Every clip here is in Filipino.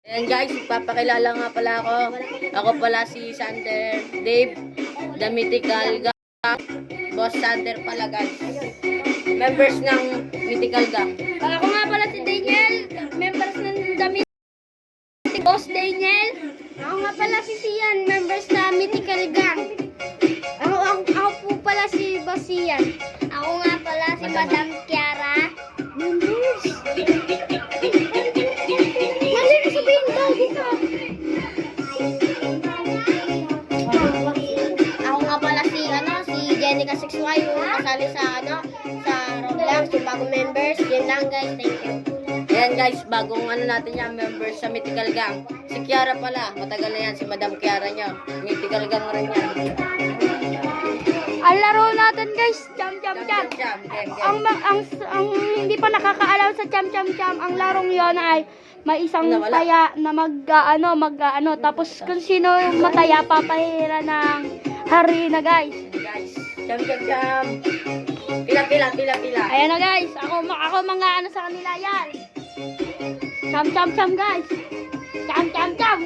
Ayan guys, papakilala nga pala ako. Ako pala si Sander Dave, the mythical gang. Boss Sander pala guys. Members ng mythical gang. Ako nga pala si Daniel, members ng the mythical Boss Daniel. Ako nga pala si Sian, members na mythical gang. Ako po pala si Boss Sian. Ako nga pala si Madam Kiara. Members. Mali na sabihin daw, dito. Ako nga pala si Jenica 6Y, kasali sa Roblox, yung bagong members. Yun lang guys, thank you. Ayan guys, bagong natin yan, members sa mythical gang. Si Kiara pala, matagal na yan, si Madam Kiara niya. Mythical gang rin yan. Ang laro natin guys, Cham Cham Cham. Ang hindi pa nakakaalam sa Cham Cham Cham, ang larong yon ay may isang taya na mag-ano, tapos kung sino yung mataya, papahira ng harina guys. Guys, Cham Cham Cham. Pila. Ayan na guys, ako mga ano sa kanila yan. Cham Cham Cham guys. Cham Cham Cham.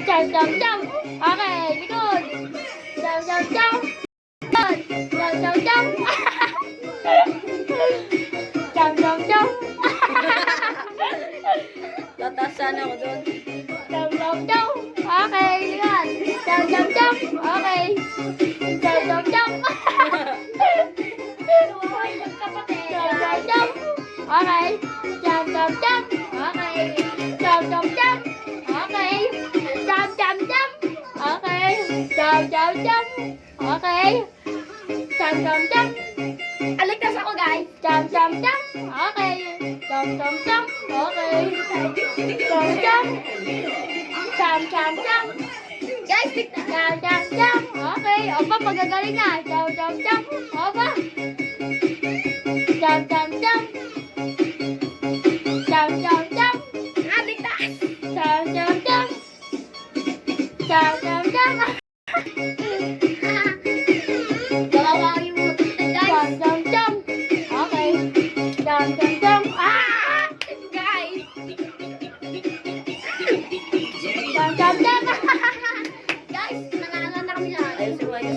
Cham Cham Cham. Okay, likod. Cham Cham Cham. Cham Cham Cham. Cham Cham Cham. Tatasan ako doon. Cham Cham Cham. Okay, likod. Cham Cham Cham. Okay. Cham Cham Cham. Cham Cham Cham. Okay. Cham Cham Cham. Okay. Cham Cham Cham. Okay. Cham Cham Cham. Okay. Cham Cham Cham. Okay. Cham Cham Cham. Aligtas ako guys. Cham Cham Cham. Okay. Cham Cham Cham. Okay. Cham Cham. Cham Cham Cham. Guys, Cham Cham Cham. Okay. Opa, magagaling na. Cham Cham Cham. Opa. Cham Cham Cham. Cham Cham Cham. Aligtas. Cham Cham Cham. Cham Cham Cham. Gawa yung guys. Cham Cham Cham. Okay. Cham Cham Cham. Guys. Cham Cham Cham. Guys, nanalo na kami lahat. Ayun si Wayne.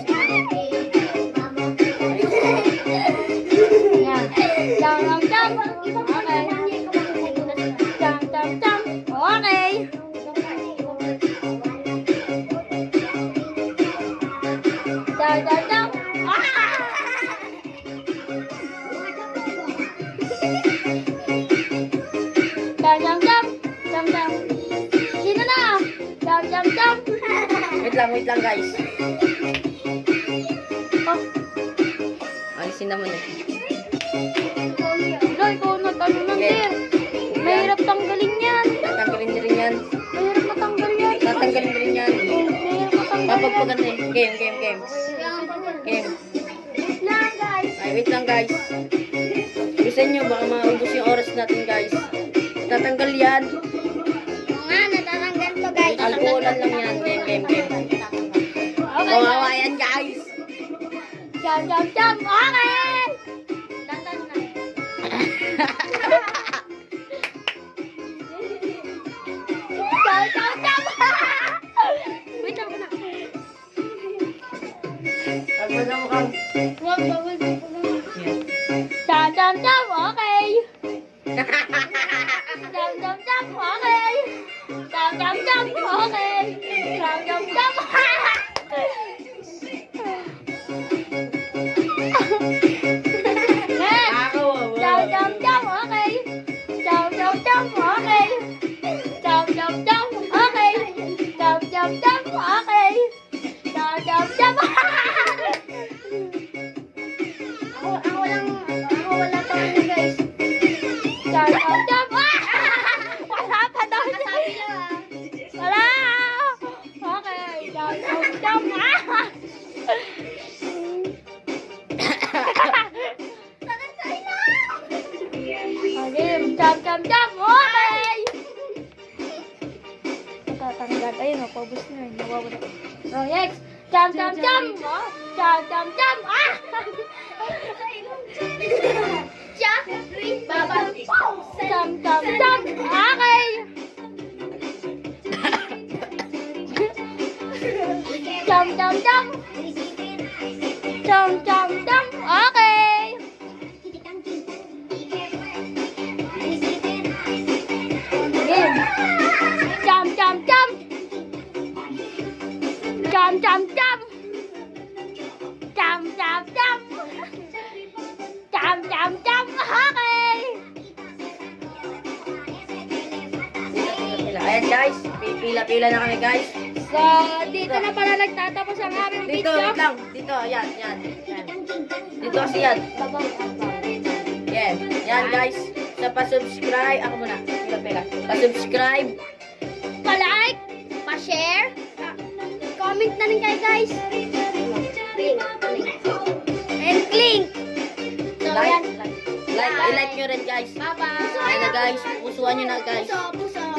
Yan. Cham Cham Cham. Okay. Cham Cham Cham. Okay. Cham Cham Cham. Cham Cham Cham. Cham Cham. Sino na? Cham Cham Cham. Wait lang guys. Oh, Alisin naman eh. Loy, ikaw na tanong lang din. Mahirap tanggalin yan. Tatanggalin din rin yan. Mahirap matanggal yan. Tatanggalin din yan. Mahirap matanggal yan. Papagpagan eh. Game. Game. Lang guys. Ay, wait lang guys. Bilisan nyo, baka maubos yung oras natin guys. Tatanggal yan. Oo nga, natatanggal to guys. Alcoholan lang yan. Game. Okay. Kawawa yan guys. Jam. Okay. Dandan na. Jam. Wait lang na. Agad na mukhang. Wag. Jam. Okay. Jam. Okay. Jam. Okay. Jam. Jam. Okay. Jam. Okay. Jam. Okay. Jam. Okay. Jam. Ako wala pa ano guys. Jam. Wala pa daw siya. Wala. Okay. Jam. Okay. Jam. Okay. Tatanggal. Ayun, paubos na yun. Nawawala. Oh, next. Jam. Jam. Sa ilong. Siya, Baba. Ayan guys, pila-pila na kami guys. So, dito na pala nagtatapos ang aming Dito, video. wait lang. Dito, yan. Dito kasi yan. Yan guys. Sa pa-subscribe, ako muna. Pila-pila. Pa-subscribe. Pa-like, pa-share, comment na rin kayo guys. And click. So, yan. Like, i-like nyo rin guys. Bye-bye. Ayan na guys, pusuan nyo na guys. Puso.